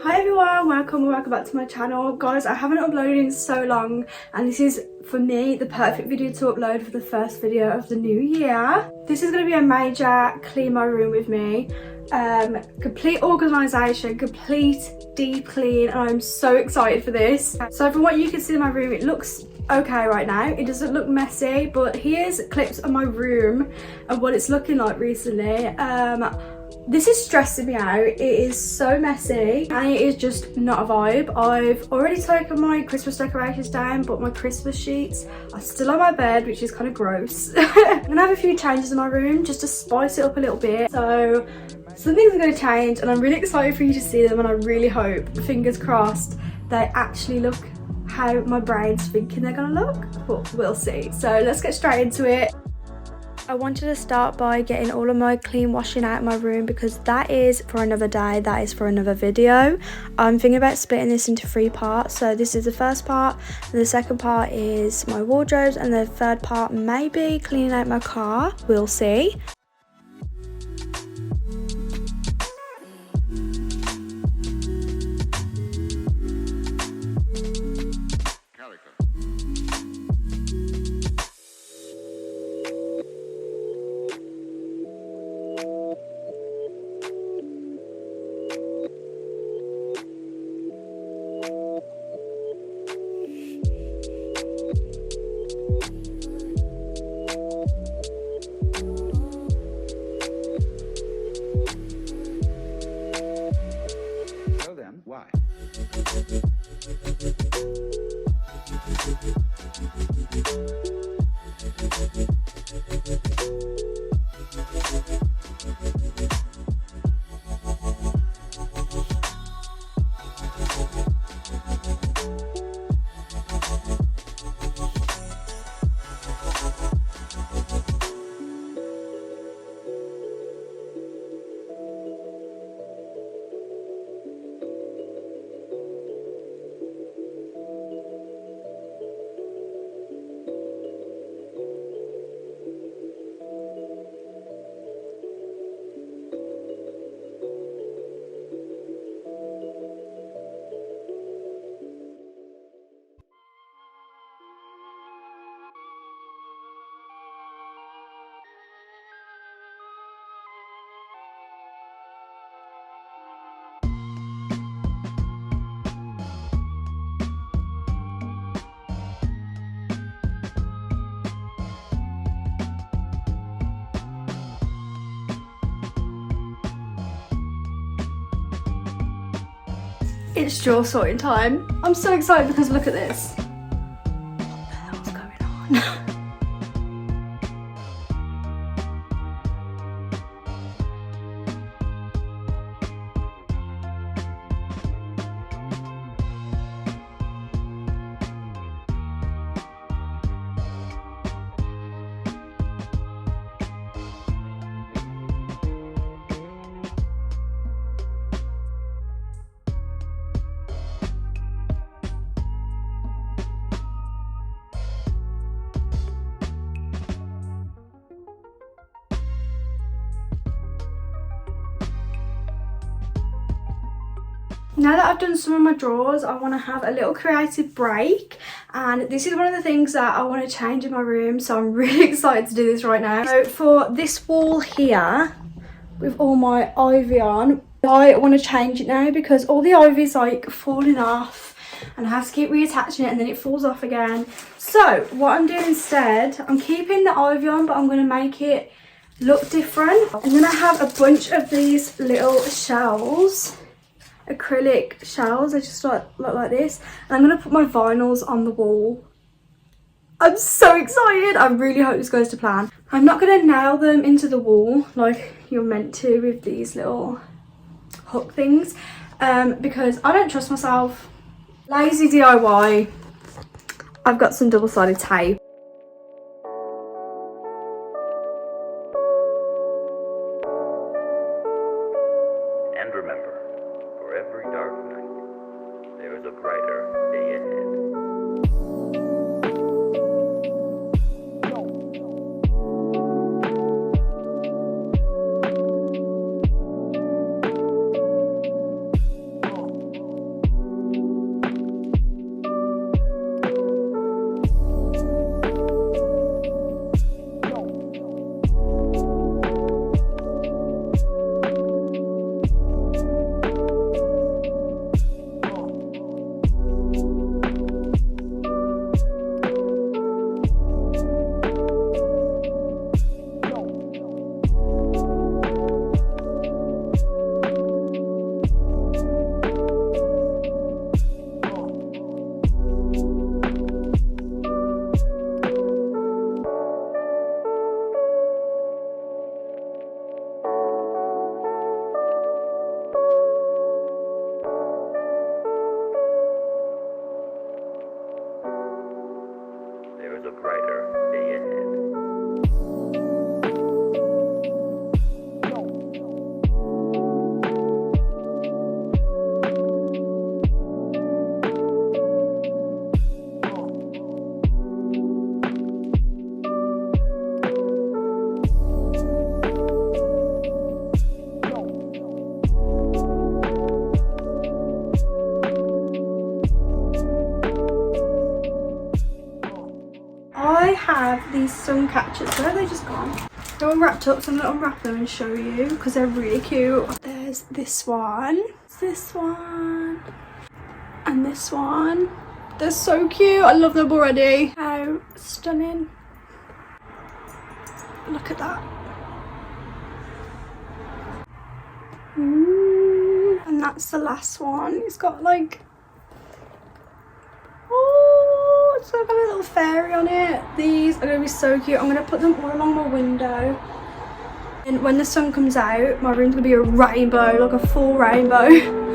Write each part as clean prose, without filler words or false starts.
Hi everyone, welcome back to my channel. Guys, I haven't uploaded in so long and this is for me the perfect video to upload for the first video of the new year. This is going to be a major clean my room with me. Complete organisation, complete deep clean, and I'm so excited for this. So from what you can see in my room, it looks okay right now. It doesn't look messy, but here's clips of my room and what it's looking like recently. This is stressing me out. It is so messy and it is just not a vibe. I've already taken my Christmas decorations down, but my Christmas sheets are still on my bed, which is kind of gross. I'm gonna have a few changes in my room just to spice it up a little bit. So some things are going to change and I'm really excited for you to see them, and I really hope, fingers crossed, they actually look how my brain's thinking they're going to look, but we'll see. So let's get straight into it. I wanted to start by getting all of my clean washing out of my room because that is for another day, that is for another video. I'm thinking about splitting this into 3 parts. So this is the first part, and the second part is my wardrobes, and the third part maybe cleaning out my car, we'll see. Why? It's drawer sorting time. I'm so excited because look at this. What the hell's going on? Now that I've done some of my drawers, I want to have a little creative break, and this is one of the things that I want to change in my room, so I'm really excited to do this right now. So for this wall here with all my ivy on, I want to change it now because all the ivy's like falling off and I have to keep reattaching it and then it falls off again. So what I'm doing instead, I'm keeping the ivy on, but I'm going to make it look different. I'm going to have a bunch of these little shells, acrylic shells. They just look like this, and I'm gonna put my vinyls on the wall. I'm so excited. I really hope this goes to plan. I'm not gonna nail them into the wall like you're meant to with these little hook things, because I don't trust myself. Lazy DIY. I've got some double-sided tape. And remember, for every dark night, there is a brighter day ahead. sun catchers. Where have they just gone? They're all wrapped up, so I'm going to unwrap them and show you because they're really cute. There's this one, this one, and this one. They're so cute. I love them already. How stunning. Look at that. And that's the last one. It's got like, oh, it's got a little fairy on it. These are gonna be so cute. I'm gonna put them all along my window. And when the sun comes out, my room's gonna be a rainbow, like a full rainbow.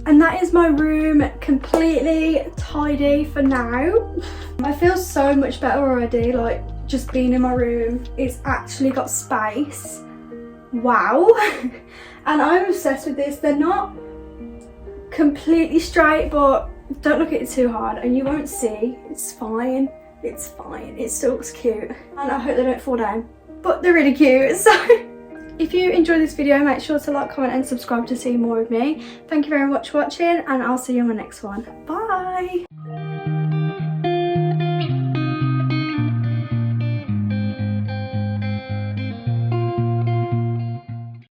And that is my room completely tidy for now. I feel so much better already, like just being in my room. It's actually got space. Wow. And I'm obsessed with this. They're not completely straight, but don't look at it too hard and you won't see. It's fine. It's fine. It still looks cute. And I hope they don't fall down. But they're really cute. So if you enjoyed this video, make sure to like, comment and subscribe to see more of me. Thank you very much for watching and I'll see you on the next one. Bye!